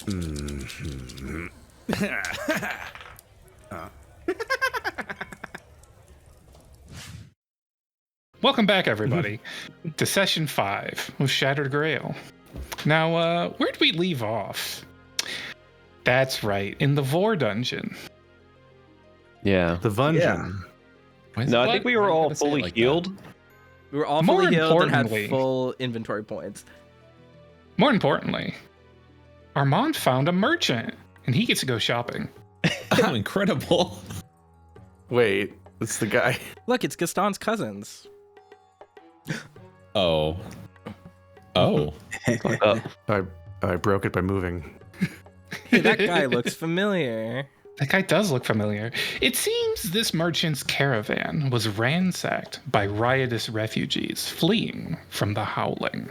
Mm-hmm. Welcome back, everybody, to Session 5 of Shattered Grail. Now, where'd we leave off? That's right, in the Vor dungeon. Yeah. The Vungeon. Yeah. No, I think we were all fully healed. We were all More fully healed and had importantly- full inventory points. More importantly, Armand found a merchant, and he gets to go shopping. Oh, incredible. Wait, it's the guy. Look, it's Gaston's cousins. Oh. I broke it by moving. Hey, that guy looks familiar. That guy does look familiar. It seems this merchant's caravan was ransacked by riotous refugees fleeing from the howling.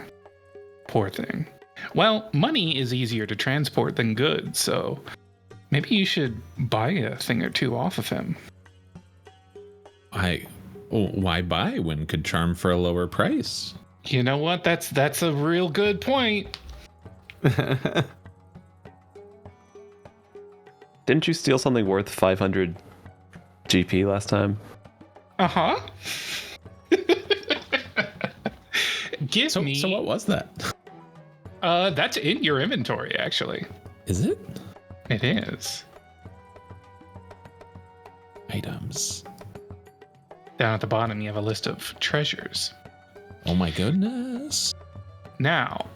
Poor thing. Well, money is easier to transport than goods, so maybe you should buy a thing or two off of him. Why buy when could charm for a lower price? You know what? That's a real good point. Didn't you steal something worth 500 GP last time? Uh-huh. So what was that? That's in your inventory, actually. Is it? It is. Items. Down at the bottom, you have a list of treasures. Oh my goodness. Now,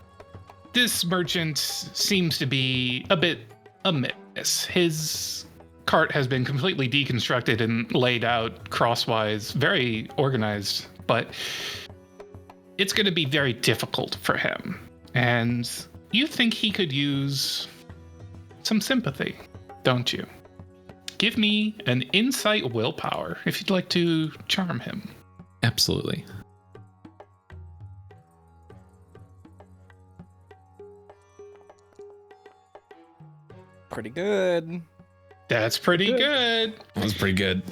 this merchant seems to be a bit amiss. His cart has been completely deconstructed and laid out crosswise, very organized, but it's going to be very difficult for him. And you think he could use some sympathy, don't you? Give me an insight willpower if you'd like to charm him. Absolutely. Pretty good. That's pretty good. That was pretty good.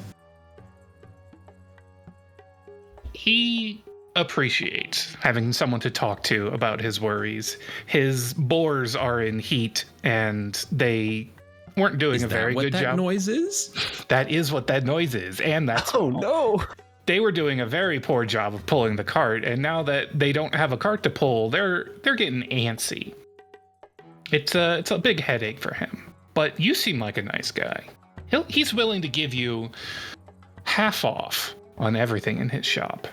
He appreciates having someone to talk to about his worries. His boars are in heat and they weren't doing a very good job. Is that what that noise is? That is what that noise is, and that's no. They were doing a very poor job of pulling the cart, and now that they don't have a cart to pull, they're getting antsy. It's a big headache for him. But you seem like a nice guy. He's willing to give you half off on everything in his shop.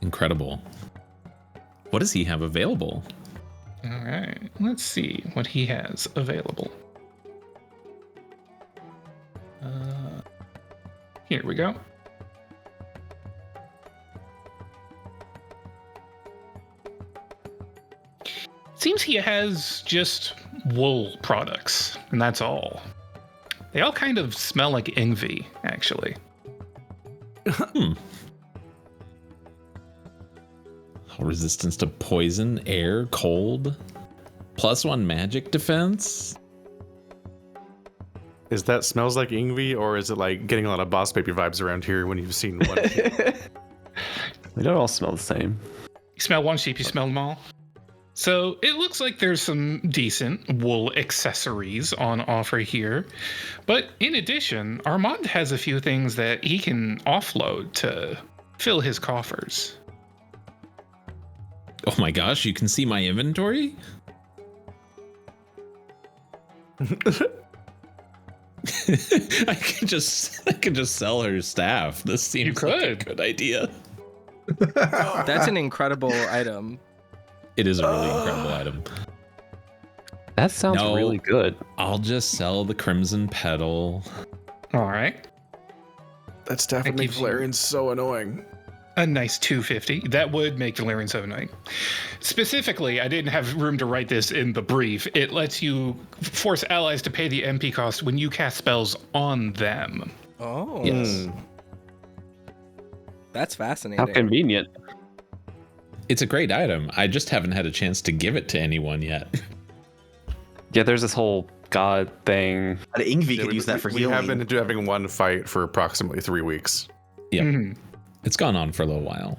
Incredible. What does he have available? All right, let's see what he has available. Here we go. Seems he has just wool products, and that's all. They all kind of smell like Ingvi, actually. Resistance to poison, air, cold. +1 magic defense. Is that smells like Ingvi, or is it like getting a lot of Boss Baby vibes around here when you've seen one? They don't all smell the same. You smell one sheep, you smell them all. So it looks like there's some decent wool accessories on offer here. But in addition, Armand has a few things that he can offload to fill his coffers. Oh my gosh, you can see my inventory? I could just sell her staff. This seems like a good idea. That's an incredible item. It is a really incredible item. That sounds really good. I'll just sell the Crimson Petal. All right. That staff would make Valerian so annoying. A nice 250. That would make Valerian so annoying. Specifically, I didn't have room to write this in the brief. It lets you force allies to pay the MP cost when you cast spells on them. Oh. Yes. That's fascinating. How convenient. It's a great item. I just haven't had a chance to give it to anyone yet. Yeah, there's this whole god thing. Ingvi could use that for healing. We have been having one fight for approximately 3 weeks. Yep. Mhm. It's gone on for a little while.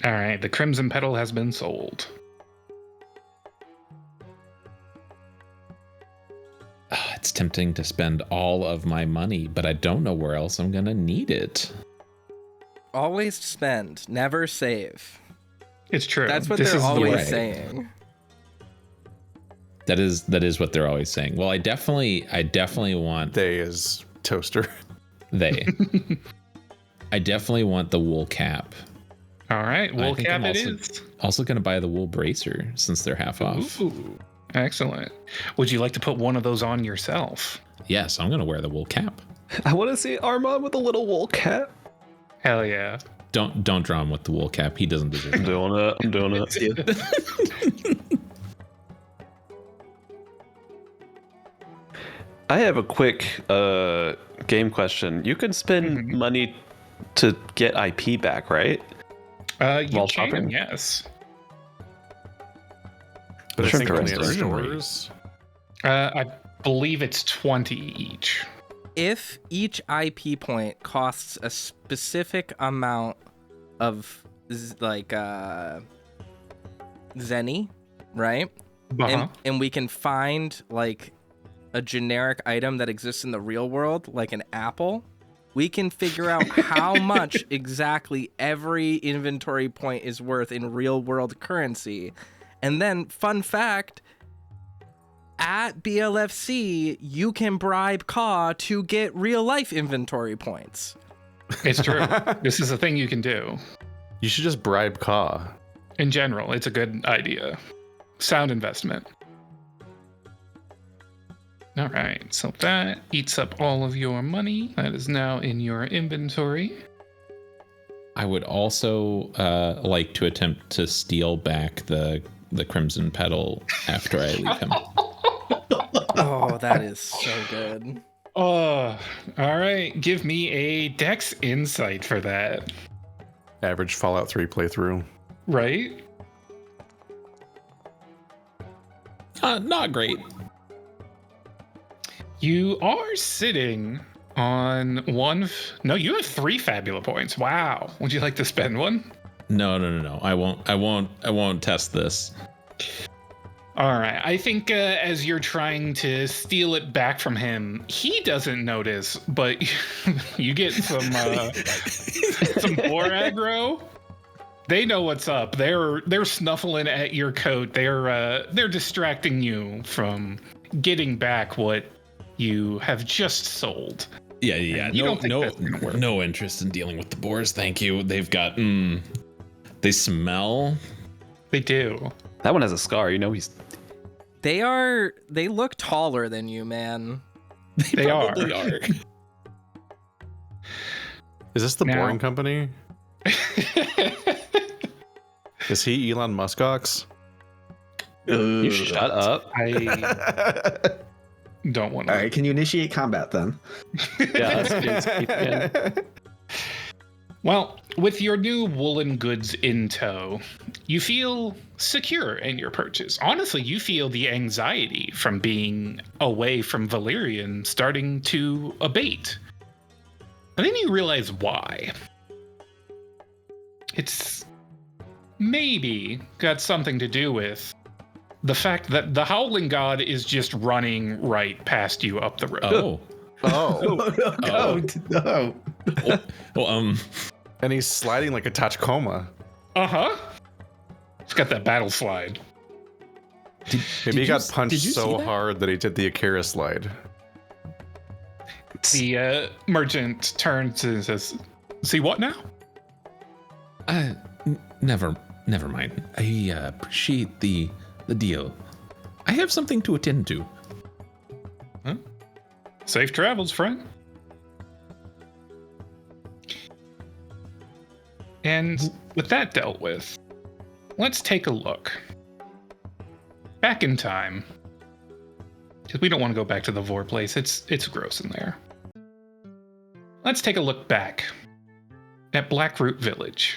All right, the Crimson Petal has been sold. It's tempting to spend all of my money, but I don't know where else I'm gonna need it. Always spend, never save. It's true. That's what This they're is the always way. saying. That is what they're always saying. Well, I definitely want They is toaster. they. I definitely want the wool cap. All right, I wool think cap I'm it also- is. Also gonna buy the wool bracer since they're half off. Ooh, excellent. Would you like to put one of those on yourself? Yes, I'm gonna wear the wool cap. I want to see Armand with a little wool cap. Hell yeah. Don't draw him with the wool cap. He doesn't deserve I'm it. doing it. I'm doing it. I have a quick game question. You can spend money to get IP back, right? You While can, shopping? yes. But I Sure, think only at correct. stores. I believe it's 20 each. If each IP point costs a specific amount of Zenny, right? Uh-huh. And we can find like a generic item that exists in the real world, like an apple, we can figure out how much exactly every inventory point is worth in real world currency. And then, fun fact, at BLFC, you can bribe A.K.A. to get real life inventory points. It's true. This is a thing you can do. You should just bribe Ka. In general, it's a good idea. Sound investment. All right, so that eats up all of your money. That is now in your inventory. I would also like to attempt to steal back the Crimson Petal after I leave him. Oh, that is so good. Oh, all right. Give me a Dex insight for that. Average Fallout 3 playthrough. Right? Not great. You are sitting on one. No, you have 3 Fabula points. Wow. Would you like to spend one? No. I won't test this. All right. I think as you're trying to steal it back from him, he doesn't notice, but you get some boar aggro. They know what's up. They're snuffling at your coat. They're distracting you from getting back what you have just sold. Yeah. You don't think that's gonna work. No interest in dealing with the boars. Thank you. They've got. They smell. They do. That one has a scar. You know he's. They look taller than you, man. They probably are. Is this the Now- Boring Company? Is he Elon Muskox? You shut up. I don't want All to. right, can you initiate combat then? Yeah, let's keep again. Well, with your new woolen goods in tow, you feel secure in your purchase. Honestly, you feel the anxiety from being away from Valyrian starting to abate. And then you realize why. It's maybe got something to do with the fact that the Howling God is just running right past you up the road. Oh. Oh, no. Well, And he's sliding like a Tachikoma. Uh-huh. It's got that battle slide. Maybe he got did punched you see so that? hard that he did the A.K.A. slide. The merchant turns and says, "See what now?" never mind. I appreciate the deal. I have something to attend to. Safe travels, friend. And with that dealt with, let's take a look. Back in time. Because we don't want to go back to the Vor place. It's gross in there. Let's take a look back at Blackroot Village.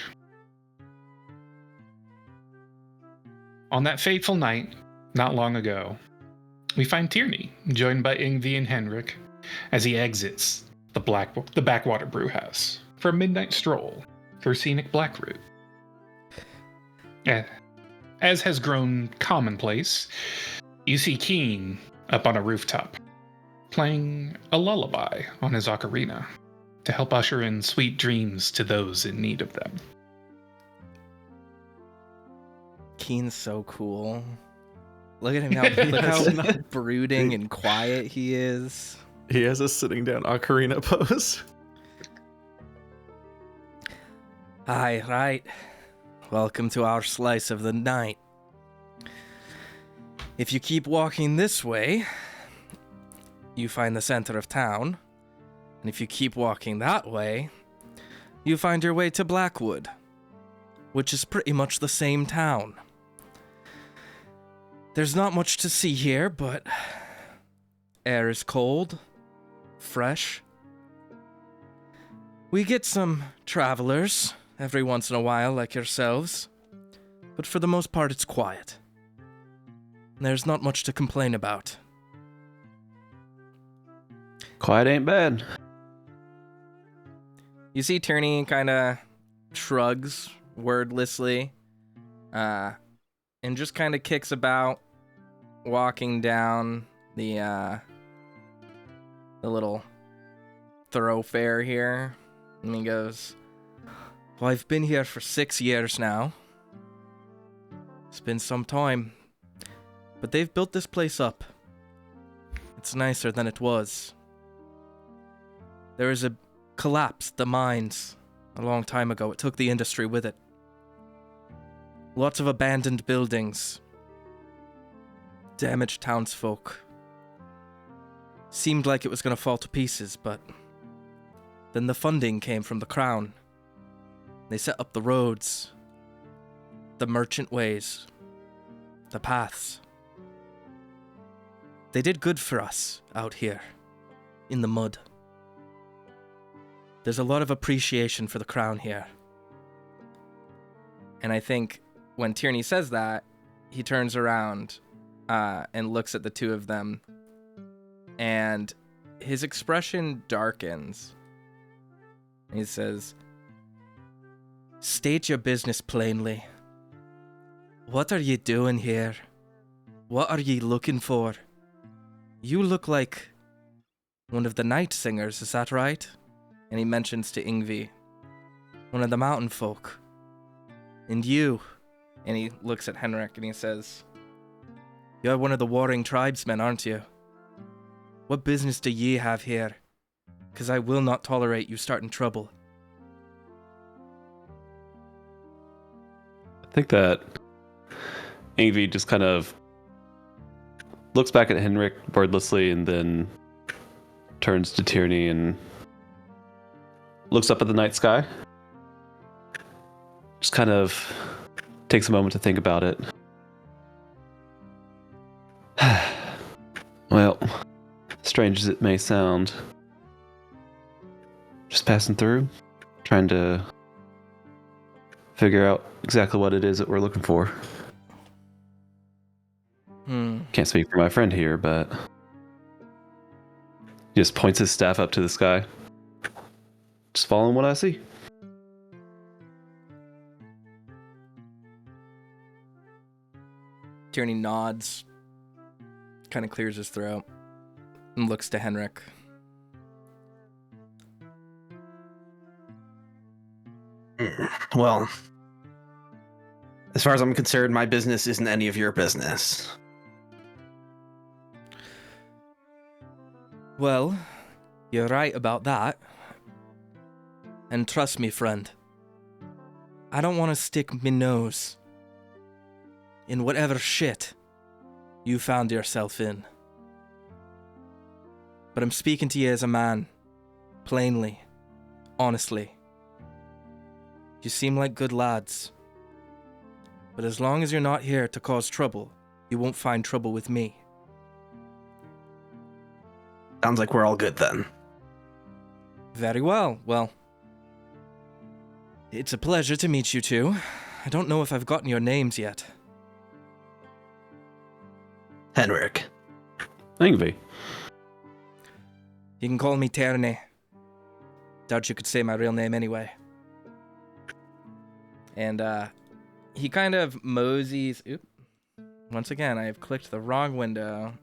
On that fateful night, not long ago, we find Tierney, joined by Ingvi and Henrik, as he exits the Backwater Brewhouse for a midnight stroll through scenic Blackroot. As has grown commonplace, you see Keen up on a rooftop, playing a lullaby on his ocarina to help usher in sweet dreams to those in need of them. Keen's so cool. Look at him look how brooding and quiet he is. He has a sitting down ocarina pose. Aye, right. Welcome to our slice of the night. If you keep walking this way, you find the center of town. And if you keep walking that way, you find your way to Blackwood, which is pretty much the same town. There's not much to see here, but air is cold, fresh. We get some travelers every once in a while like yourselves, but for the most part it's quiet. There's not much to complain about. Quiet ain't bad. You see Tierney kind of shrugs wordlessly, and just kind of kicks about, walking down the little thoroughfare here. And he goes, "Well, I've been here for 6 years now. It's been some time, but they've built this place up. It's nicer than it was. There was a collapse, the mines, a long time ago. It took the industry with it. Lots of abandoned buildings. Damaged townsfolk. Seemed like it was going to fall to pieces, but then the funding came from the crown. They set up the roads, the merchant ways, the paths. They did good for us out here, in the mud. There's a lot of appreciation for the crown here." And I think when Tierney says that, he turns around and looks at the two of them, and his expression darkens. He says, "State your business plainly. What are you doing here? What are ye looking for? You look like one of the night singers, is that right?" And he mentions to Ingvi, "One of the mountain folk. And you," and he looks at Henrik and he says, "You're one of the warring tribesmen, aren't you? What business do ye have here? 'Cause I will not tolerate you starting trouble." I think that Ingvi just kind of looks back at Henrik wordlessly and then turns to Tierney and looks up at the night sky. Just kind of takes a moment to think about it. Well, strange as it may sound, just passing through, trying to figure out exactly what it is that we're looking for. Can't speak for my friend here, but he just points his staff up to the sky. Just following what I see. Tierney nods, kind of clears his throat, and looks to Henrik. Well, as far as I'm concerned, my business isn't any of your business. Well, you're right about that. And trust me, friend, I don't want to stick me nose in whatever shit you found yourself in. But I'm speaking to you as a man, plainly, honestly. You seem like good lads. But as long as you're not here to cause trouble, you won't find trouble with me. Sounds like we're all good then. Very well. Well, it's a pleasure to meet you two. I don't know if I've gotten your names yet. Henrik. Ingvi. You can call me Tierney. Doubt you could say my real name anyway. And he kind of moseys. Oop. Once again, I have clicked the wrong window.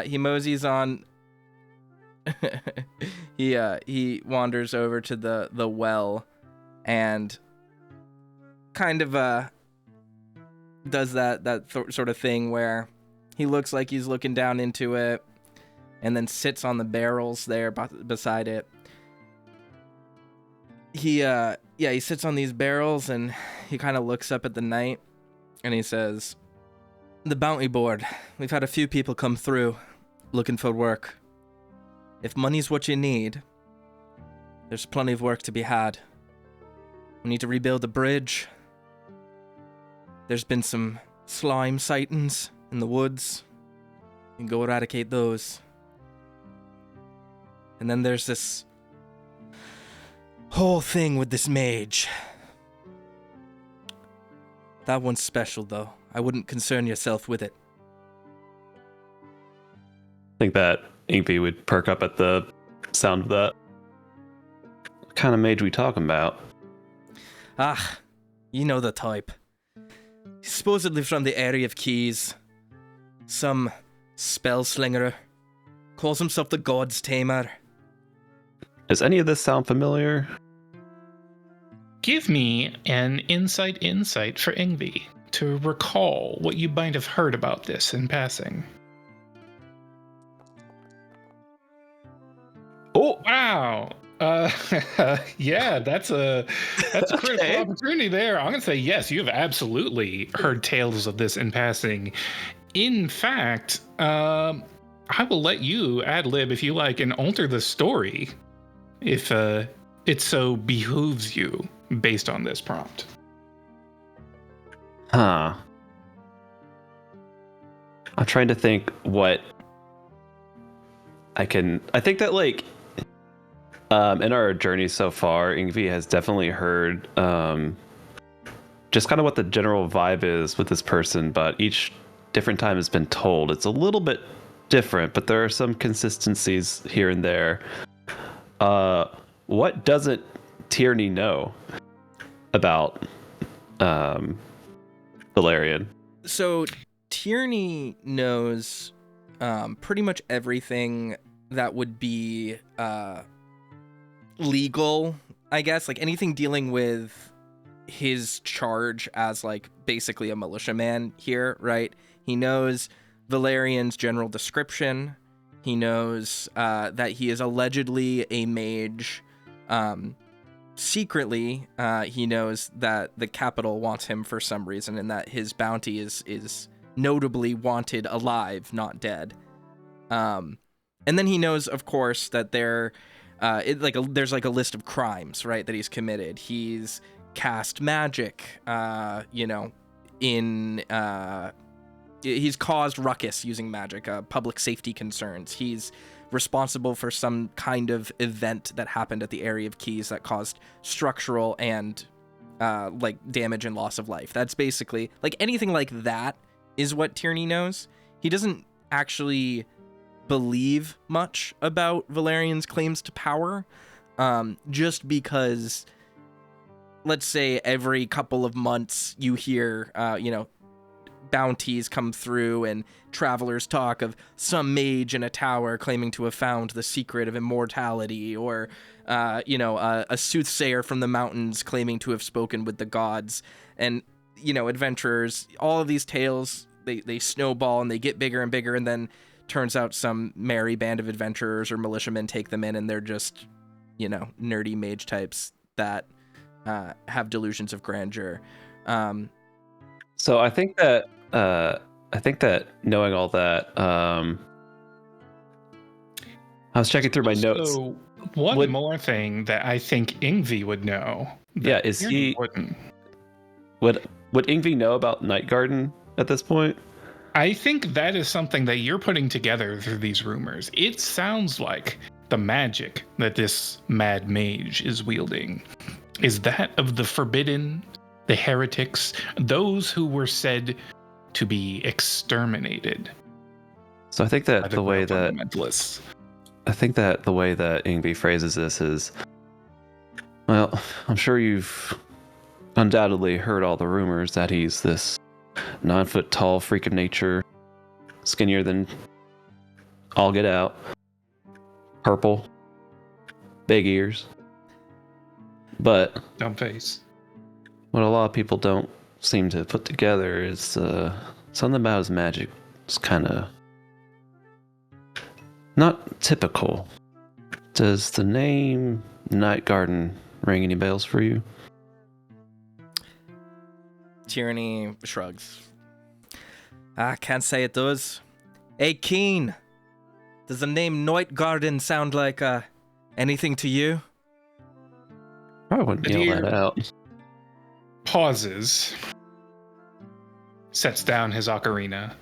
He moseys on he wanders over to the well and kind of does that sort of thing where he looks like he's looking down into it and then sits on the barrels there beside it. He sits on these barrels and he kind of looks up at the night and he says, "The bounty board. We've had a few people come through looking for work. If money's what you need, there's plenty of work to be had. We need to rebuild the bridge. There's been some slime sightings in the woods. You can go eradicate those. And then there's this whole thing with this mage. That one's special, though. I wouldn't concern yourself with it." I think that Ingvi would perk up at the sound of that. What kind of mage we talking about? Ah, you know the type. He's supposedly from the Aeria Quies. Some spell slinger. Calls himself the God's Tamer. Does any of this sound familiar? Give me an insight for Ingvi to recall what you might have heard about this in passing. Oh, Wow. Yeah, that's a critical Okay. opportunity there. I'm gonna say yes. You have absolutely heard tales of this in passing. In fact, I will let you ad lib if you like and alter the story, if it so behooves you, based on this prompt. huh. I'm trying to think what I think that like in our journey so far, Ingvi has definitely heard just kind of what the general vibe is with this person, but each different time has been told it's a little bit different, but there are some consistencies here and there. What doesn't Tierney know about Valerian? So Tierney knows pretty much everything that would be legal, I guess, like anything dealing with his charge as like basically a militiaman here, right? He knows Valerian's general description. He knows that he is allegedly a mage. Secretly, he knows that the capital wants him for some reason, and that his bounty is notably wanted alive, not dead. And then he knows, of course, that there's like a list of crimes, right, that he's committed. He's cast magic, he's caused ruckus using magic, public safety concerns. He's responsible for some kind of event that happened at the Aeria Quies that caused structural and like damage and loss of life. That's basically like anything like that is what Tierney knows. He doesn't actually believe much about Valerian's claims to power, just because, let's say, every couple of months you hear, bounties come through and travelers talk of some mage in a tower claiming to have found the secret of immortality, or a soothsayer from the mountains claiming to have spoken with the gods. And adventurers, all of these tales, they snowball and they get bigger and bigger, and then turns out some merry band of adventurers or militiamen take them in, and they're just nerdy mage types that have delusions of grandeur. So I think that knowing all that, I was checking through my notes. So one more thing that I think Ingvi would know. Yeah, is he? Important. Would Ingvi know about Night Garden at this point? I think that is something that you're putting together through these rumors. It sounds like the magic that this mad mage is wielding is that of the forbidden, the heretics, those who were said to be exterminated. So I think that the way that fundamentalists. I think that the way that Ingvi phrases this is, well, I'm sure you've undoubtedly heard all the rumors that he's this 9-foot tall freak of nature, skinnier than all get out. purple, big ears. But Dumb face. what a lot of people don't seem to put together is something about his magic. It's kind of not typical. Does the name Night Garden ring any bells for you? Tyranny shrugs. I can't say it does. Hey, Keen. Does the name Night Garden sound like anything to you? I wouldn't The yell deer- that out. Pauses, sets down his ocarina,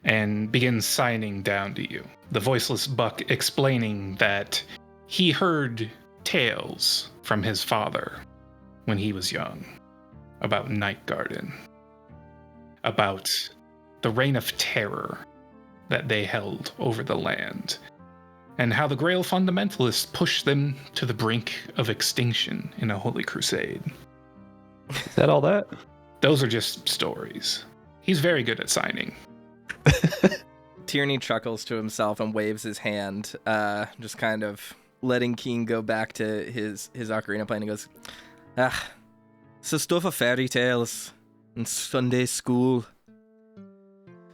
and begins signing down to you. The voiceless buck explaining that he heard tales from his father when he was young about Night Garden, about the reign of terror that they held over the land, and how the Grail fundamentalists pushed them to the brink of extinction in a holy crusade. Is that all that? Those are just stories. He's very good at signing. Tierney chuckles to himself and waves his hand, just kind of letting Keen go back to his ocarina playing. He goes, it's the stuff of fairy tales and Sunday school.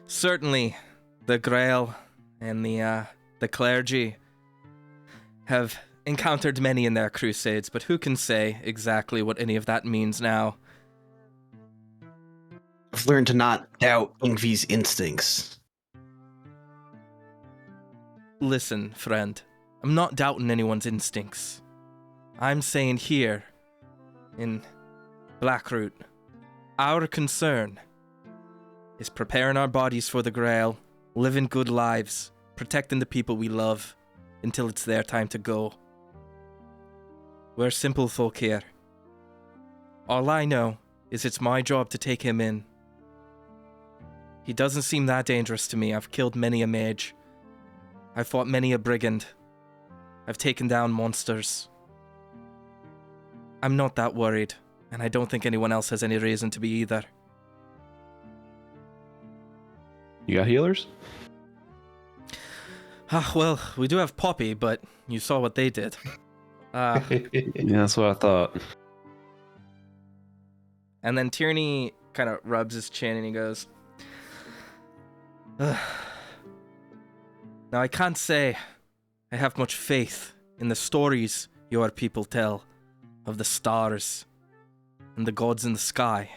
Certainly, the Grail and the clergy have encountered many in their crusades, but who can say exactly what any of that means now? I've learned to not doubt Ingvi's instincts. Listen, friend, I'm not doubting anyone's instincts. I'm saying here, in Blackroot, our concern is preparing our bodies for the Grail, living good lives, protecting the people we love until it's their time to go. We're simple folk here. All I know is it's my job to take him in. He doesn't seem that dangerous to me. I've killed many a mage. I've fought many a brigand. I've taken down monsters. I'm not that worried, and I don't think anyone else has any reason to be either. You got healers? Well, we do have Poppy, but you saw what they did. Yeah, that's what I thought. And then Tierney kind of rubs his chin and he goes, Now, I can't say I have much faith in the stories your people tell of the stars and the gods in the sky.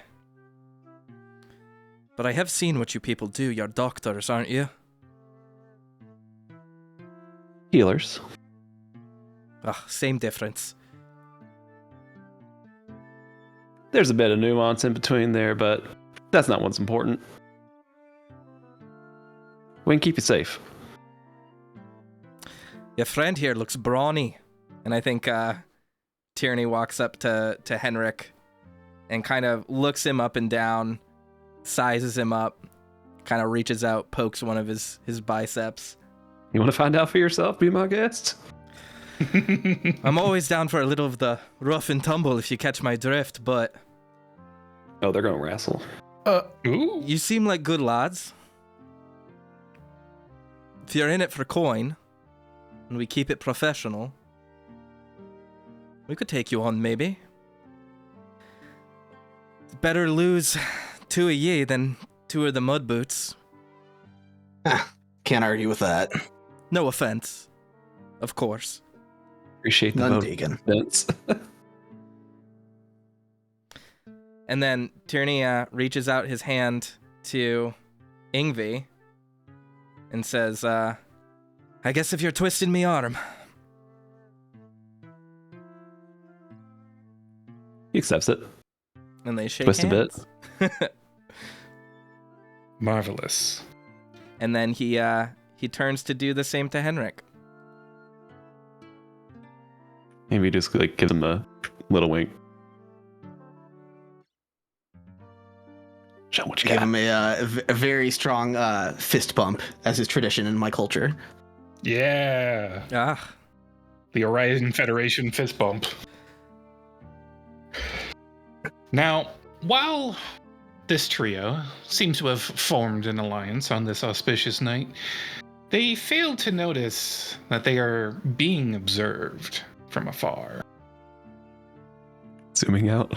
But I have seen what you people do. You're doctors, aren't you? Healers. Same difference. There's a bit of nuance in between there, but that's not what's important. We can keep you safe. Your friend here looks brawny. And I think Tierney walks up to Henrik and kind of looks him up and down, sizes him up, kind of reaches out, pokes one of his biceps. You want to find out for yourself? Be my guest. I'm always down for a little of the rough and tumble if you catch my drift, but... Oh, they're going to wrestle. Ooh. You seem like good lads. If you're in it for coin, and we keep it professional, we could take you on, maybe. Better lose 2 of ye than 2 of the mud boots. Can't argue with that. No offense, of course. Appreciate the None vote. taken. Vince. And then Tierney reaches out his hand to Ingvi and says, I guess if you're twisting me arm. He accepts it. And they shake Twist hands. a bit. Marvelous. And then he turns to do the same to Henrik. Maybe just like give him a little wink. Show what you Give got. him a very strong fist bump, as is tradition in my culture. Yeah. Ah, The Orion Federation fist bump. Now, while this trio seems to have formed an alliance on this auspicious night, They fail to notice that they are being observed from afar. Zooming out.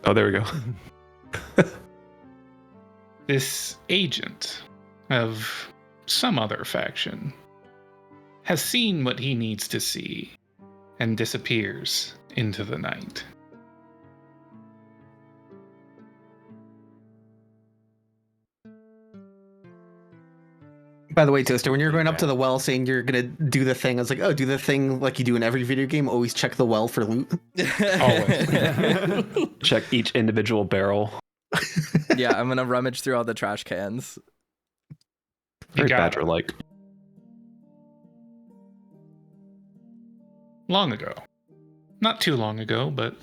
Oh, there we go. This agent of some other faction has seen what he needs to see and disappears into the night. By the way, Toaster, when you're going up to the well saying you're gonna do the thing, I was like, oh, do the thing like you do in every video game. Always check the well for loot. Always. Check each individual barrel. Yeah, I'm gonna rummage through all the trash cans. Very got it. Badger-like. Long ago. Not too long ago, but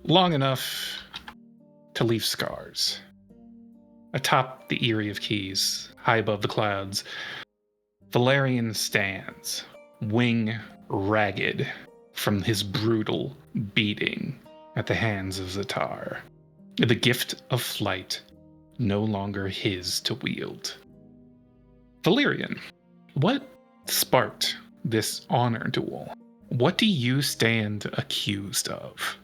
long enough to leave scars. Atop the Aeria Quies, high above the clouds, Valerian stands, wing ragged from his brutal beating at the hands of Zatar. The gift of flight no longer his to wield. Valyrian, what sparked this honor duel? What do you stand accused of?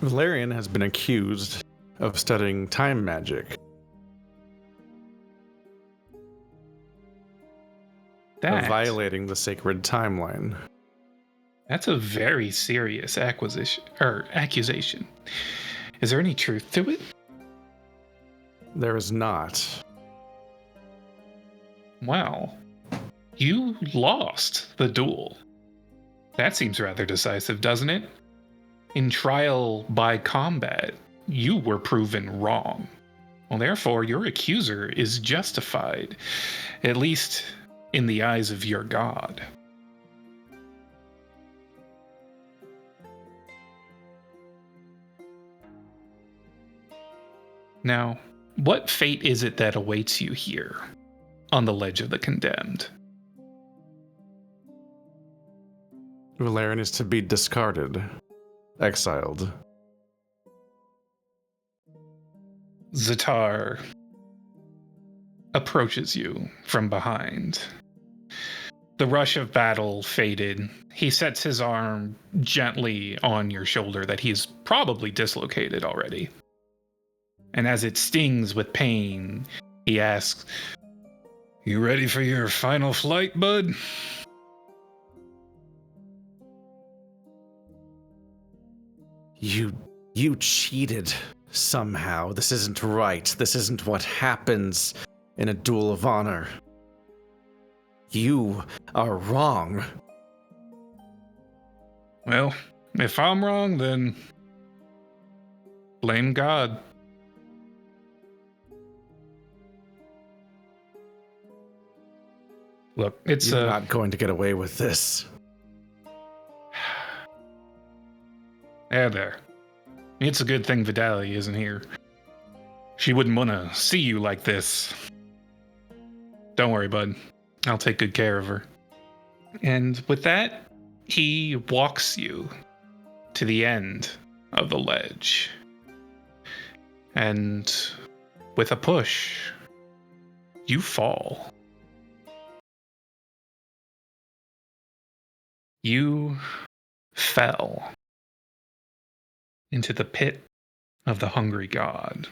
Valerian has been accused of studying time magic, of violating the sacred timeline. That's a very serious accusation. Is there any truth to it? There is not. Well, you lost the duel. That seems rather decisive, doesn't it? In trial by combat, you were proven wrong. Well, therefore, your accuser is justified, at least in the eyes of your god. Now, what fate is it that awaits you here on the Ledge of the Condemned? Valerian is to be discarded, exiled. Zatar approaches you from behind. The rush of battle faded. He sets his arm gently on your shoulder that he's probably dislocated already. And as it stings with pain, he asks, "You ready for your final flight, bud?" You cheated somehow. This isn't right. This isn't what happens in a duel of honor. You are wrong. Well, if I'm wrong, then blame God. Look, it's You're not going to get away with this. There. It's a good thing Vidalia isn't here. She wouldn't want to see you like this. Don't worry, bud. I'll take good care of her. And with that, he walks you to the end of the ledge. And with a push, you fall. You fell into the pit of the hungry god.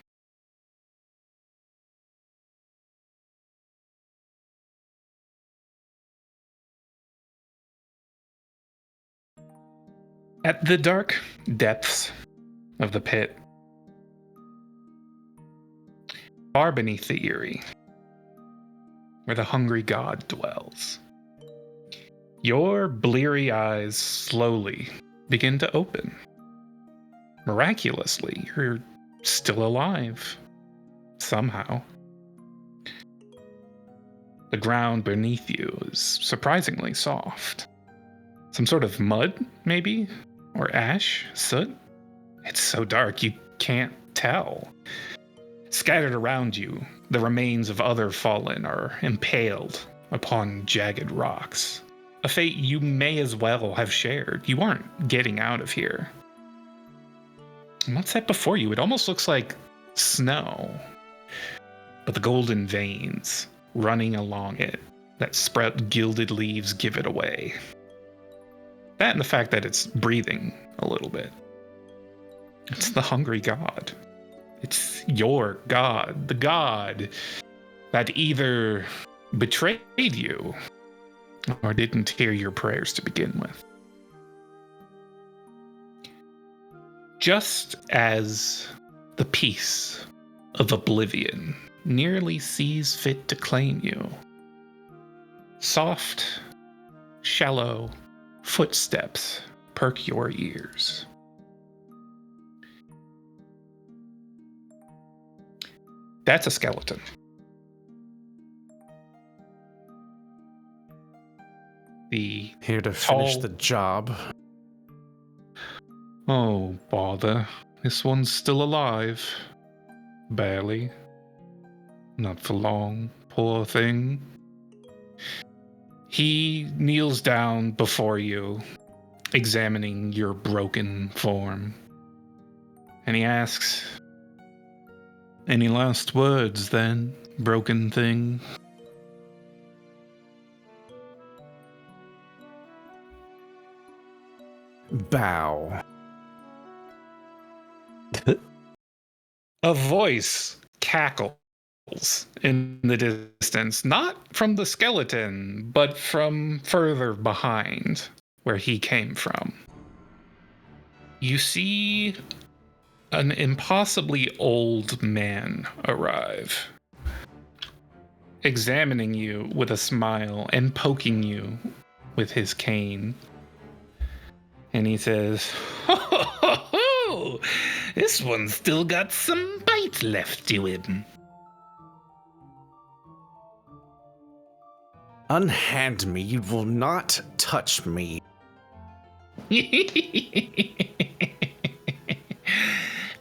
At the dark depths of the pit, far beneath the Eyrie, where the hungry god dwells, your bleary eyes slowly begin to open. Miraculously, you're still alive. Somehow. The ground beneath you is surprisingly soft. Some sort of mud, maybe? Or ash? Soot? It's so dark you can't tell. Scattered around you, the remains of other fallen are impaled upon jagged rocks. A fate you may as well have shared. You aren't getting out of here. And what's that before you? It almost looks like snow. but the golden veins running along it that sprout gilded leaves give it away. That and the fact that it's breathing a little bit. It's the hungry god. It's your god, the god that either betrayed you or didn't hear your prayers to begin with. Just as the peace of oblivion nearly sees fit to claim you, soft, shallow footsteps perk your ears. That's a skeleton. The Here to tall... finish the job. Oh, bother. This one's still alive. Barely. Not for long, poor thing. He kneels down before you, examining your broken form. And he asks, "Any last words then, broken thing?" Bow. A voice cackles in the distance, not from the skeleton, but from further behind where he came from. You see an impossibly old man arrive, examining you with a smile and poking you with his cane. And he says, "Ho, ho, ho, ho! This one's still got some bite left to him." Unhand me, you will not touch me.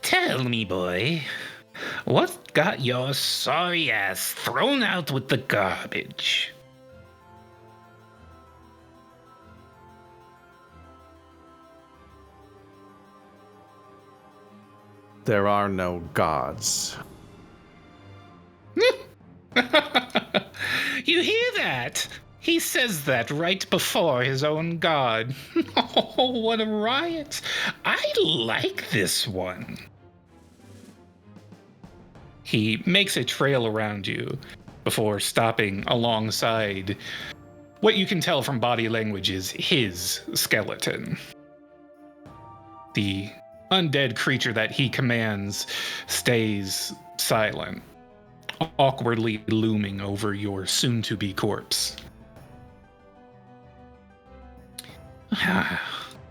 Tell me, boy, what got your sorry ass thrown out with the garbage? There are no gods. You hear that? He says that right before his own god. Oh, what a riot. I like this one. He makes a trail around you before stopping alongside what you can tell from body language is his skeleton. The undead creature that he commands stays silent, awkwardly looming over your soon-to-be corpse.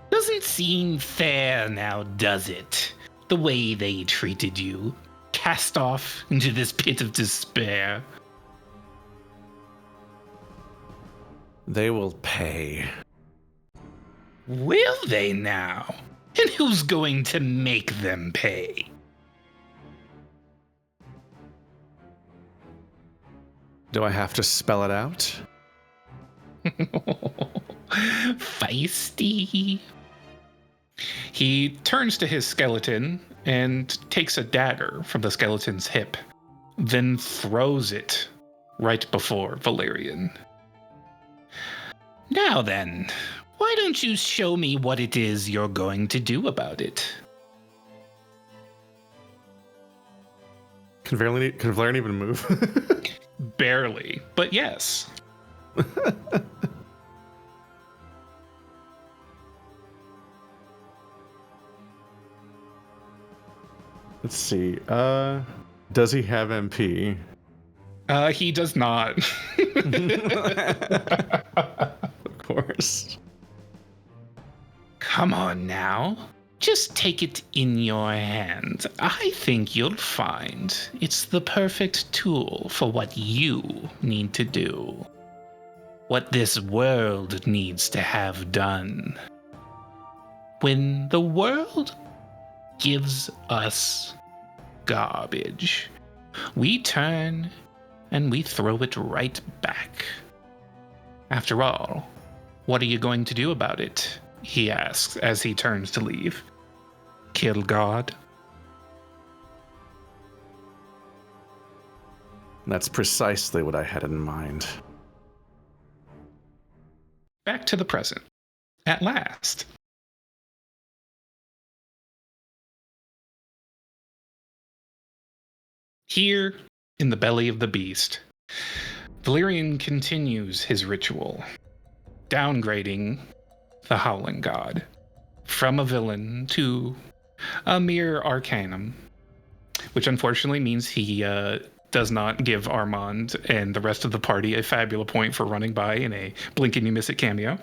Doesn't seem fair now, does it? The way they treated you. Cast off into this pit of despair. They will pay. Will they now? And who's going to make them pay? Do I have to spell it out? Feisty. He turns to his skeleton and takes a dagger from the skeleton's hip, then throws it right before Valerian. Now then, why don't you show me what it is you're going to do about it? Can Valerian even move? Barely, but yes. Let's see. Does he have MP? He does not. Of course. Come on now. Just take it in your hand. I think you'll find it's the perfect tool for what you need to do. What this world needs to have done. When the world gives us garbage, we turn and we throw it right back. After all, what are you going to do about it? He asks as he turns to leave. Kill God? That's precisely what I had in mind. Back to the present. At last. Here, in the belly of the beast, Valyrian continues his ritual, downgrading the howling god from a villain to a mere arcanum, which unfortunately means he does not give Armand and the rest of the party a Fabula point for running by in a blink and you miss it cameo.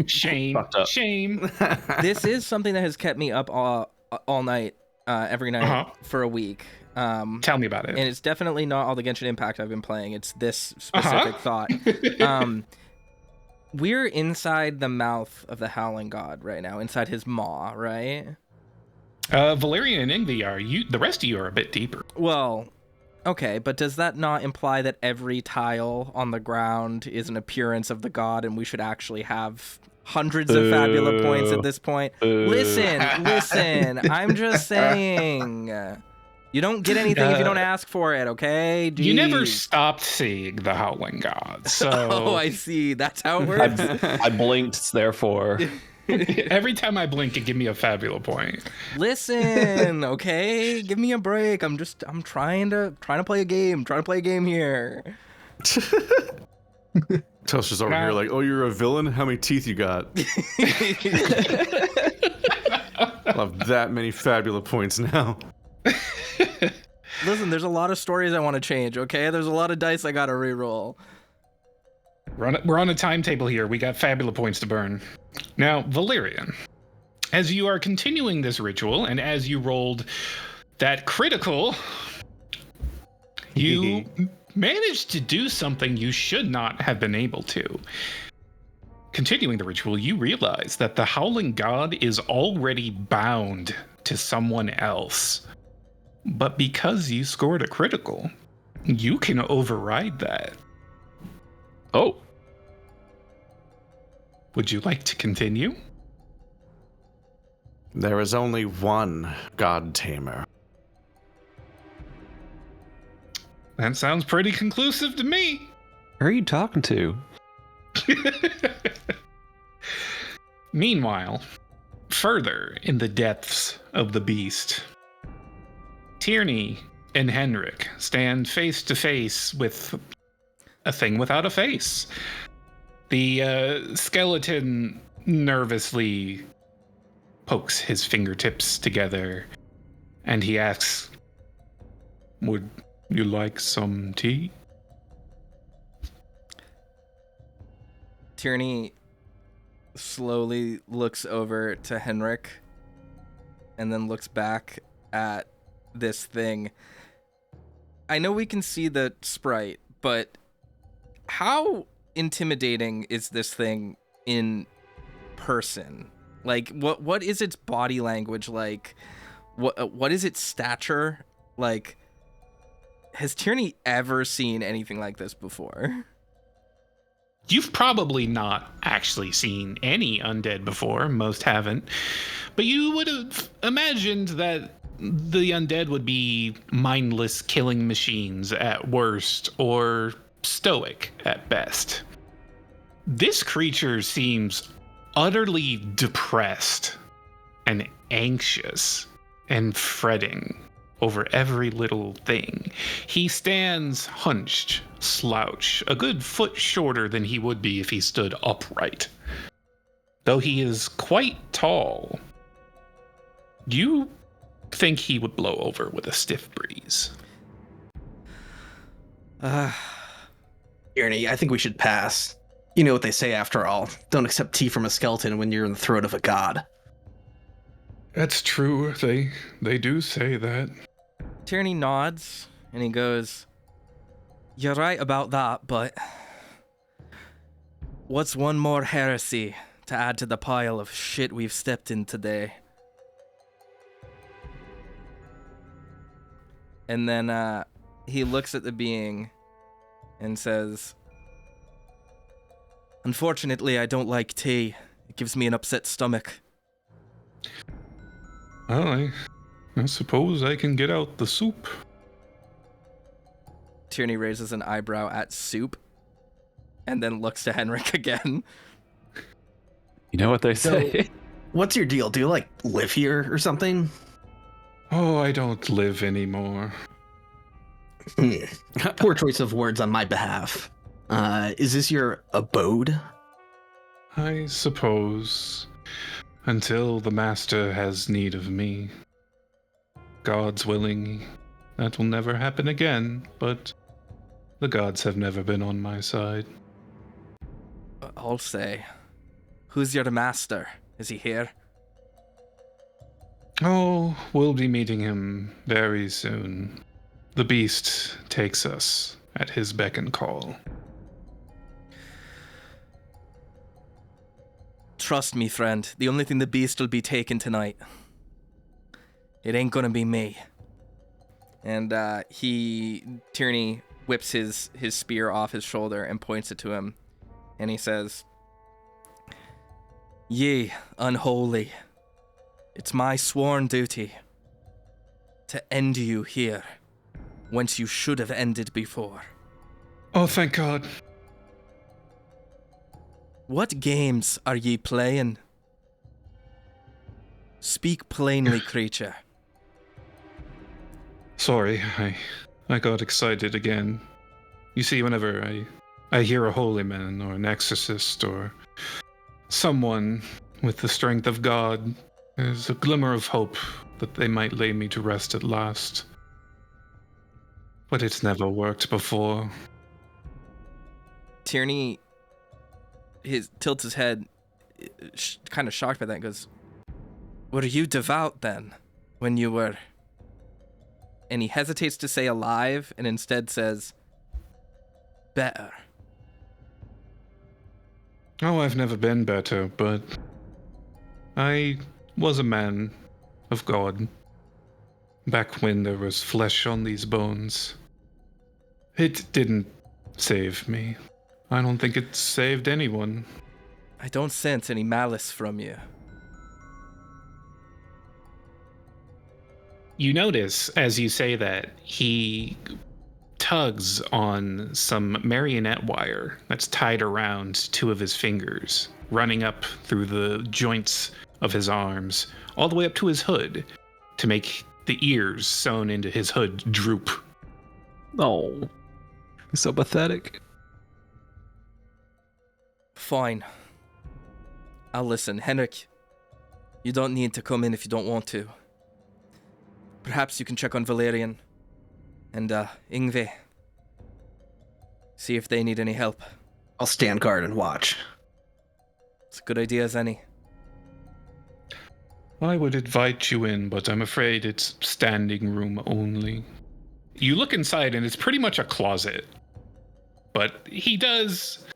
Shame. Shame. This is something that has kept me up all night, every night for a week. Tell me about it. And it's definitely not all the Genshin Impact I've been playing. It's this specific thought. We're inside the mouth of the Howling God right now, inside his maw, right? Valerian and Ingvi are. The rest of you are a bit deeper. Well, okay, but does that not imply that every tile on the ground is an appearance of the god, and we should actually have hundreds of Fabula points at this point? Listen, I'm just saying. You don't get anything if you don't ask for it, okay? Jeez. You never stopped seeing the Howling God, so... Oh, I see. That's how it works? I blinked, therefore. Every time I blink, it give me a Fabula point. Listen, okay? Give me a break. I'm trying to play a game. Trying to play a game here. Toaster's over here like, oh, you're a villain? How many teeth you got? I'll have that many Fabula points now. Listen, there's a lot of stories I want to change, okay? There's a lot of dice I gotta reroll. We're on a timetable here. We got Fabula points to burn. Now, Valyrian, as you are continuing this ritual, and as you rolled that critical, you managed to do something you should not have been able to. Continuing the ritual, you realize that the Howling God is already bound to someone else. But because you scored a critical, you can override that. Oh. Would you like to continue? There is only one God Tamer. That sounds pretty conclusive to me. Who are you talking to? Meanwhile, further in the depths of the beast, Tierney and Henrik stand face to face with a thing without a face. The skeleton nervously pokes his fingertips together and he asks, "Would you like some tea?" Tierney slowly looks over to Henrik and then looks back at this thing. I know we can see the sprite, but how intimidating is this thing in person? Like, what is its body language like? What is its stature like? Has Tierney ever seen anything like this before? You've probably not actually seen any undead before. Most haven't. But you would have imagined that the undead would be mindless killing machines at worst, or stoic at best. This creature seems utterly depressed and anxious and fretting over every little thing. He stands hunched, slouched, a good foot shorter than he would be if he stood upright. Though he is quite tall, you think he would blow over with a stiff breeze. Tierney, I think we should pass. You know what they say after all. Don't accept tea from a skeleton when you're in the throat of a god. That's true. They do say that. Tierney nods and he goes, "You're right about that, but what's one more heresy to add to the pile of shit we've stepped in today?" And then he looks at the being and says, "Unfortunately, I don't like tea. It gives me an upset stomach." Well, I suppose I can get out the soup. Tierney raises an eyebrow at soup and then looks to Henrik again. You know what they So- say? What's your deal? Do you like live here or something? Oh, I don't live anymore. Poor choice of words on my behalf. Is this your abode? I suppose. Until the master has need of me. God's willing, that will never happen again, but the gods have never been on my side. I'll say. Who's your master? Is he here? Oh, we'll be meeting him very soon. The beast takes us at his beck and call. Trust me, friend. The only thing the beast will be taking tonight. It ain't gonna be me. And Tierney whips his spear off his shoulder and points it to him. And he says, Ye unholy, it's my sworn duty to end you here, whence you should have ended before. Oh, thank God. What games are ye playing? Speak plainly, creature. Sorry, I got excited again. You see, whenever I hear a holy man or an exorcist or someone with the strength of God, there's a glimmer of hope that they might lay me to rest at last. But it's never worked before. Tierney tilts his head, kind of shocked by that, and goes, Were you devout then, when you were... And he hesitates to say alive, and instead says, better. Oh, I've never been better, but I was a man of God. Back when there was flesh on these bones. It didn't save me. I don't think it saved anyone. I don't sense any malice from you. You notice, as you say that, he tugs on some marionette wire that's tied around two of his fingers, running up through the joints of his arms, all the way up to his hood, to make the ears sewn into his hood droop. Oh, he's so pathetic. Fine. I'll listen. Henrik, you don't need to come in if you don't want to. Perhaps you can check on Valerian and Ingvi. See if they need any help. I'll stand guard and watch. It's a good idea as any. I would invite you in, but I'm afraid it's standing room only. You look inside and it's pretty much a closet. But he does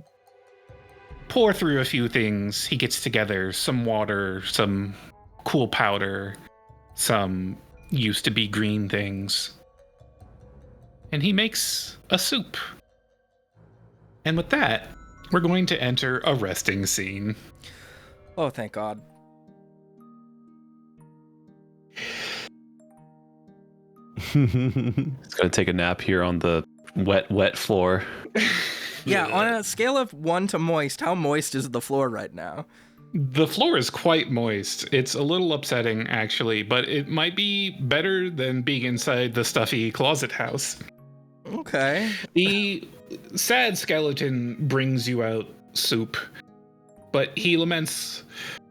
pour through a few things. He gets together some water, some cool powder, some used to be green things. And he makes a soup. And with that, we're going to enter a resting scene. Oh, thank God. He's gonna take a nap here on the wet floor. Yeah, on a scale of 1 to moist, how moist is the floor right now? The floor is quite moist. It's a little upsetting, actually, but it might be better than being inside the stuffy closet house. Okay. The sad skeleton brings you out soup, but he laments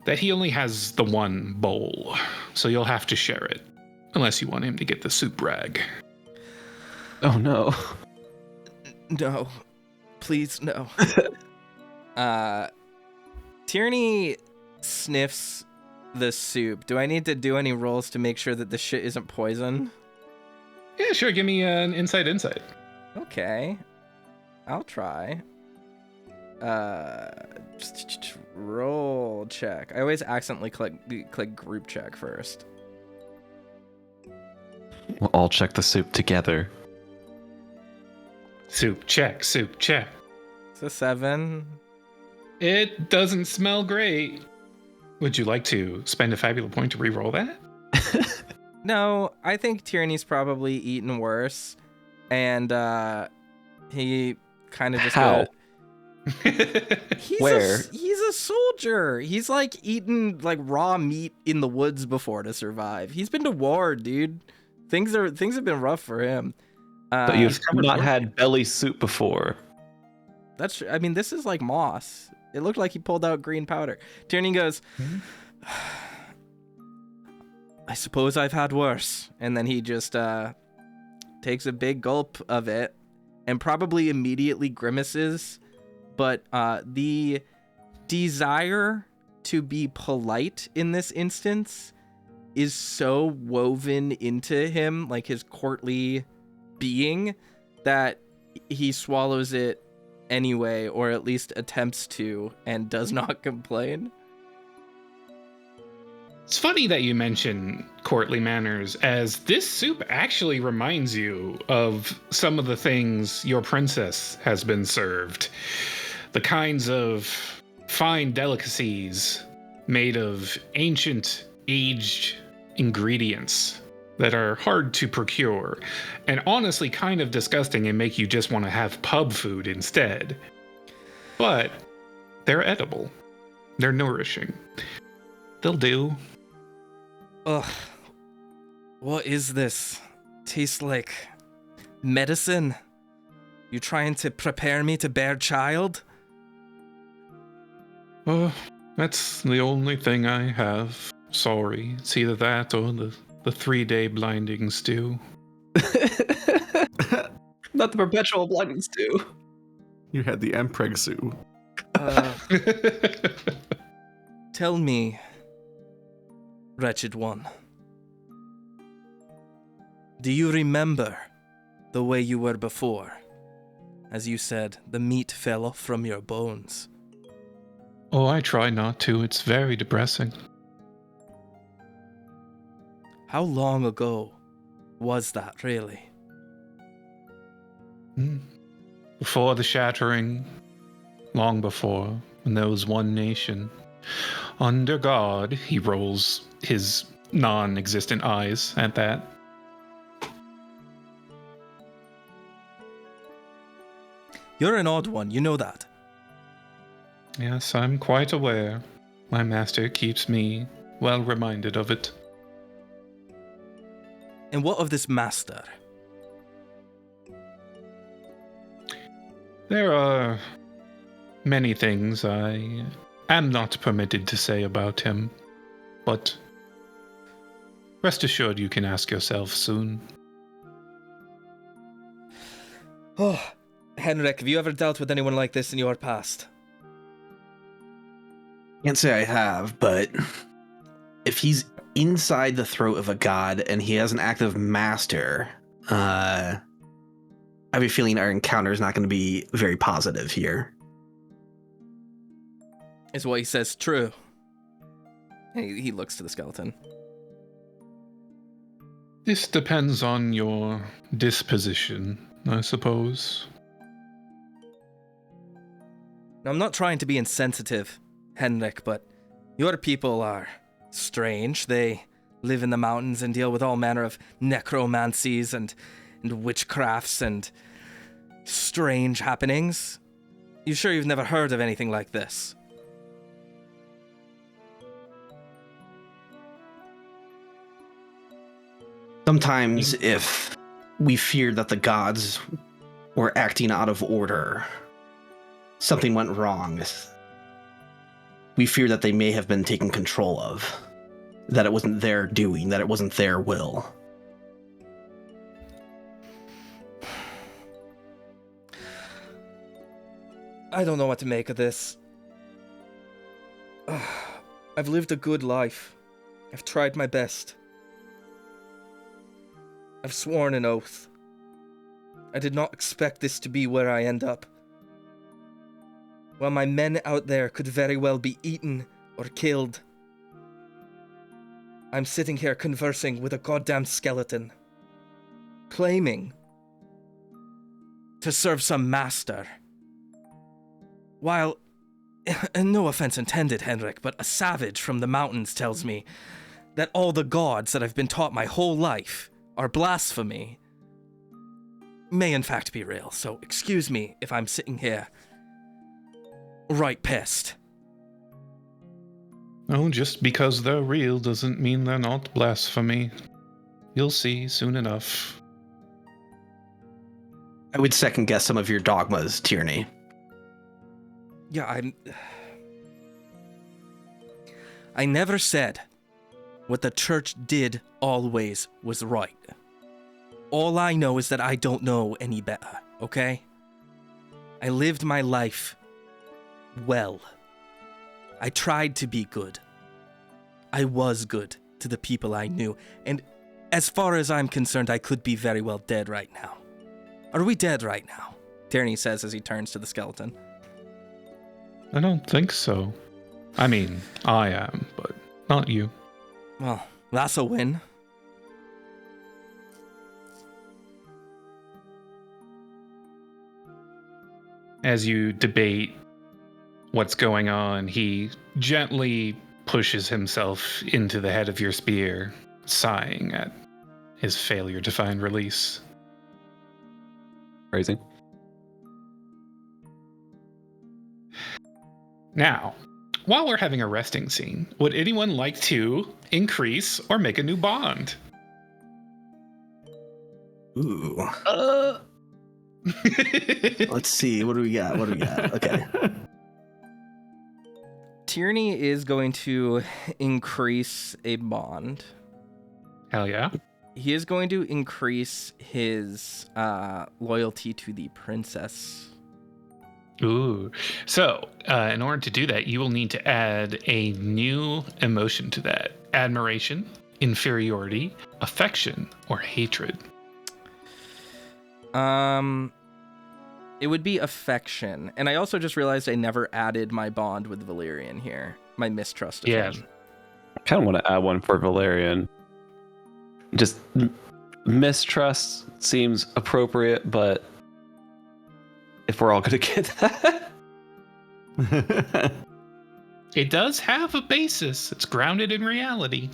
that he only has the one bowl, so you'll have to share it, unless you want him to get the soup rag. Oh no. No. Please, no. Tierney sniffs the soup. Do I need to do any rolls to make sure that the shit isn't poison? Yeah, sure. Give me an insight. Okay. I'll try. Roll check. I always accidentally click group check first. We'll all check the soup together. Soup check. It's a 7. It doesn't smell great. Would you like to spend a Fabula point to re-roll that? No, I think Tierney's probably eaten worse. and he kind of just How? Where? He's a soldier. He's like eaten like raw meat in the woods before to survive. He's been to war, dude. Things have been rough for him. But you've not had belly soup before. That's true. I mean, this is like moss. It looked like he pulled out green powder. Tierney goes, I suppose I've had worse. And then he just takes a big gulp of it and probably immediately grimaces. But the desire to be polite in this instance is so woven into him, like his courtly being, that he swallows it anyway, or at least attempts to, and does not complain. It's funny that you mention courtly manners, as this soup actually reminds you of some of the things your princess has been served. The kinds of fine delicacies made of ancient, aged ingredients that are hard to procure, and honestly kind of disgusting and make you just want to have pub food instead. But they're edible. They're nourishing. They'll do. Ugh. What is this? Tastes like medicine? You trying to prepare me to bear child? That's the only thing I have. Sorry. It's either that or the 3-day blinding stew. Not the perpetual blinding stew. You had the Empreg Zoo. Tell me, wretched one, do you remember the way you were before? As you said, the meat fell off from your bones. Oh, I try not to. It's very depressing. How long ago was that, really? Before the shattering, long before, when there was one nation. Under God, he rolls his non-existent eyes at that. You're an odd one, you know that. Yes, I'm quite aware. My master keeps me well reminded of it. And what of this master? There are many things I am not permitted to say about him, but rest assured you can ask yourself soon. Oh, Henrik, have you ever dealt with anyone like this in your past? Can't say I have, but if he's inside the throat of a god and he has an active master, I have a feeling our encounter is not going to be very positive here. Is what he says true? He looks to the skeleton. This depends on your disposition, I suppose. Now, I'm not trying to be insensitive, Henrik, but your people are strange. They live in the mountains and deal with all manner of necromancies and witchcrafts and strange happenings. You sure you've never heard of anything like this? Sometimes if we feared that the gods were acting out of order, something went wrong, we fear that they may have been taken control of, that it wasn't their doing, that it wasn't their will. I don't know what to make of this. I've lived a good life. I've tried my best. I've sworn an oath. I did not expect this to be where I end up. While my men out there could very well be eaten or killed, I'm sitting here conversing with a goddamn skeleton, claiming to serve some master. While, and no offense intended, Henrik, but a savage from the mountains tells me that all the gods that I've been taught my whole life are blasphemy. may in fact be real, so excuse me if I'm sitting here right pissed. Oh, just because they're real doesn't mean they're not blasphemy. You'll see soon enough. I would second guess some of your dogmas, Tierney. Yeah, I never said what the church did always was right. All I know is that I don't know any better, okay? I lived my life well. I tried to be good. I was good to the people I knew, and as far as I'm concerned, I could be very well dead right now. Are we dead right now? Tierney says as he turns to the skeleton. I don't think so. I mean, I am, but not you. Well, that's a win. As you debate what's going on, he gently pushes himself into the head of your spear, sighing at his failure to find release. Phrasing. Now, while we're having a resting scene, would anyone like to increase or make a new bond? Ooh. Let's see. What do we got? Okay. Tierney is going to increase a bond. Hell yeah. He is going to increase his loyalty to the princess. Ooh. So, in order to do that, you will need to add a new emotion to that. Admiration, inferiority, affection, or hatred. It would be affection. And I also just realized I never added my bond with Valyrian here. My mistrust of him. I kind of want to add one for Valerian. Just mistrust seems appropriate, but if we're all going to get that. It does have a basis. It's grounded in reality.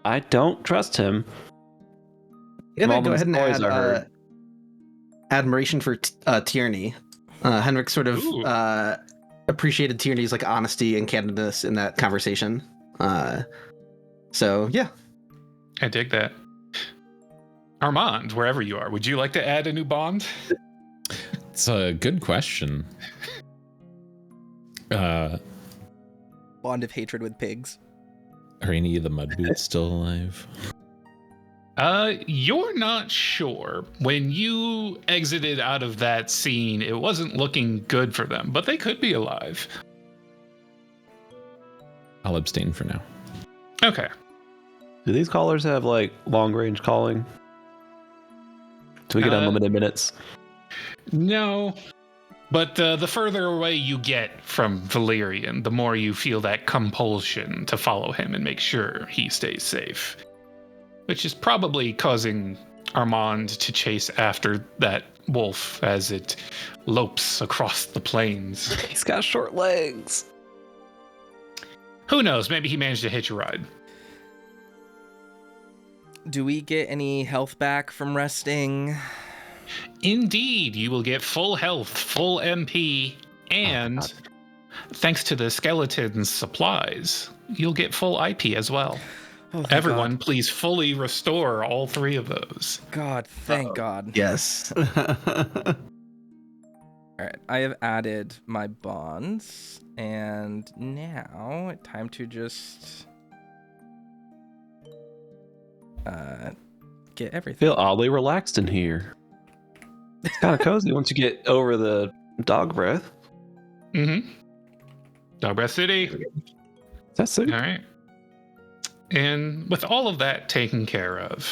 I don't trust him. Can I all go the ahead and stories add I heard. admiration for Tierney? Henrik sort of appreciated Tierney's like honesty and candidness in that conversation. So yeah. I dig that. Armand, wherever you are, would you like to add a new bond? It's a good question. Bond of hatred with pigs. Are any of the mud boots still alive? You're not sure. When you exited out of that scene, it wasn't looking good for them, but they could be alive. I'll abstain for now. Okay. Do these callers have like long range calling? Do we get unlimited minutes? No. But the further away you get from Valyrian, the more you feel that compulsion to follow him and make sure he stays safe. Which is probably causing Armand to chase after that wolf as it lopes across the plains. He's got short legs. Who knows? Maybe he managed to hitch a ride. Do we get any health back from resting? Indeed, you will get full health, full MP, and thanks to the skeleton's supplies, you'll get full IP as well. Oh, thank Everyone, God. please fully restore all three of those. God, thank God. Yes. All right, I have added my bonds, and now time to just get I everything. feel oddly relaxed in here. It's kind of cozy once you get over the dog breath. Mm-hmm. Dog Breath City. That's it. All right. And with all of that taken care of,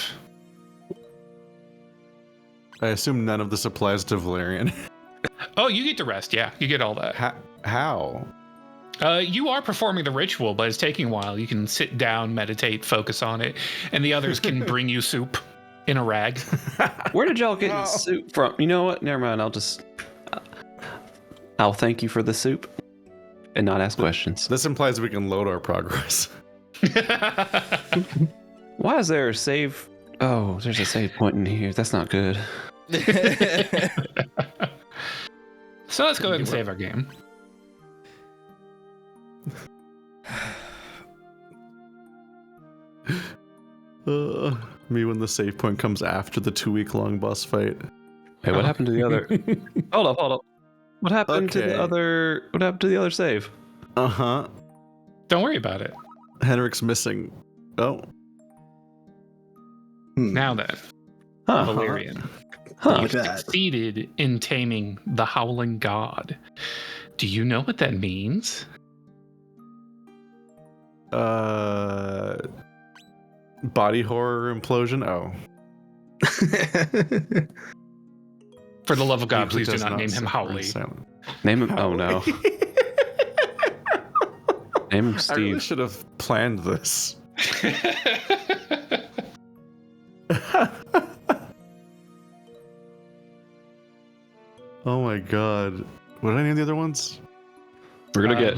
I assume none of the supplies to Valerian. oh, you get to rest. Yeah, you get all that. How? You are performing the ritual, but it's taking a while. You can sit down, meditate, focus on it, and the others can bring you soup in a rag. Where did y'all get soup from? You know what? Never mind. I'll thank you for the soup and not ask questions. This implies we can load our progress. Why is there a save? Oh, there's a save point in here. That's not good. So let's go ahead and save our game. Me when the save point comes after the 2-week-long boss fight. Hey, what happened to the other? Hold up. What happened to the Okay. other? What happened to the other save? Uh-huh. Don't worry about it. Henrik's missing. Oh. Now then, Huh? Valerian, Huh? you that. succeeded in taming the howling god. Do you know what that means? Body horror implosion? Oh. For the love of God, He who please do does not name him suffer in Howley. silence. Name him. Oh no. Name him I really Steve. should have planned this. Oh my god. What did I name the other ones? We're gonna get.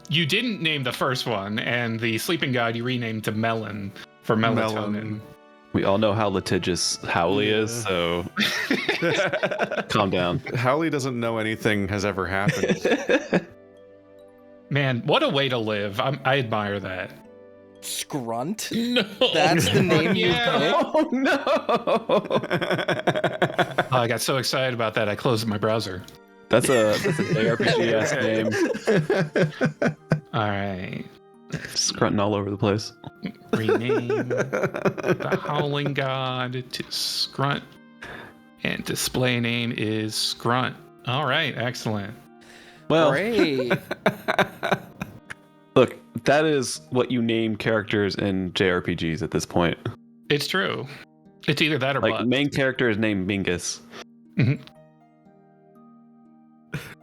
You didn't name the first one, and the sleeping god you renamed to Melon for melatonin. Melon. We all know how litigious Howley is, so calm down. Howley doesn't know anything has ever happened. Man, what a way to live. I admire that. Scrunt? No. That's the name you Yeah. picked? Oh no! Oh, I got so excited about that, I closed my browser. That's a JRPG ass name. All right. Scrunting all over the place. Rename the Howling God to Scrunt. And display name is Scrunt. All right, excellent. Well, Great. look, that is what you name characters in JRPGs at this point. It's true. It's either that or Like, bust. main character is named Mingus.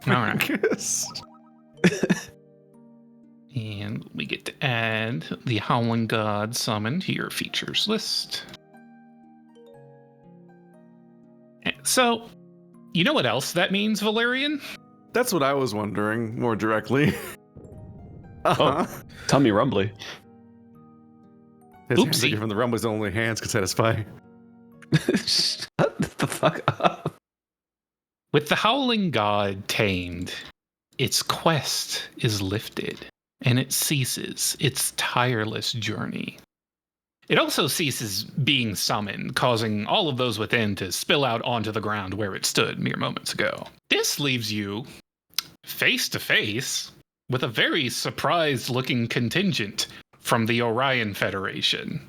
All right. Yes. And we get to add the Howling God summon to your features list. So, you know what else that means, Valerian? That's what I was wondering more directly. Uh-huh. Tummy rumbly. His hands Oopsie. are from the rumbles only hands could satisfy. Shut the fuck up. With the Howling God tamed, its quest is lifted, and it ceases its tireless journey. It also ceases being summoned, causing all of those within to spill out onto the ground where it stood mere moments ago. This leaves you face to face with a very surprised looking contingent from the Orion Federation.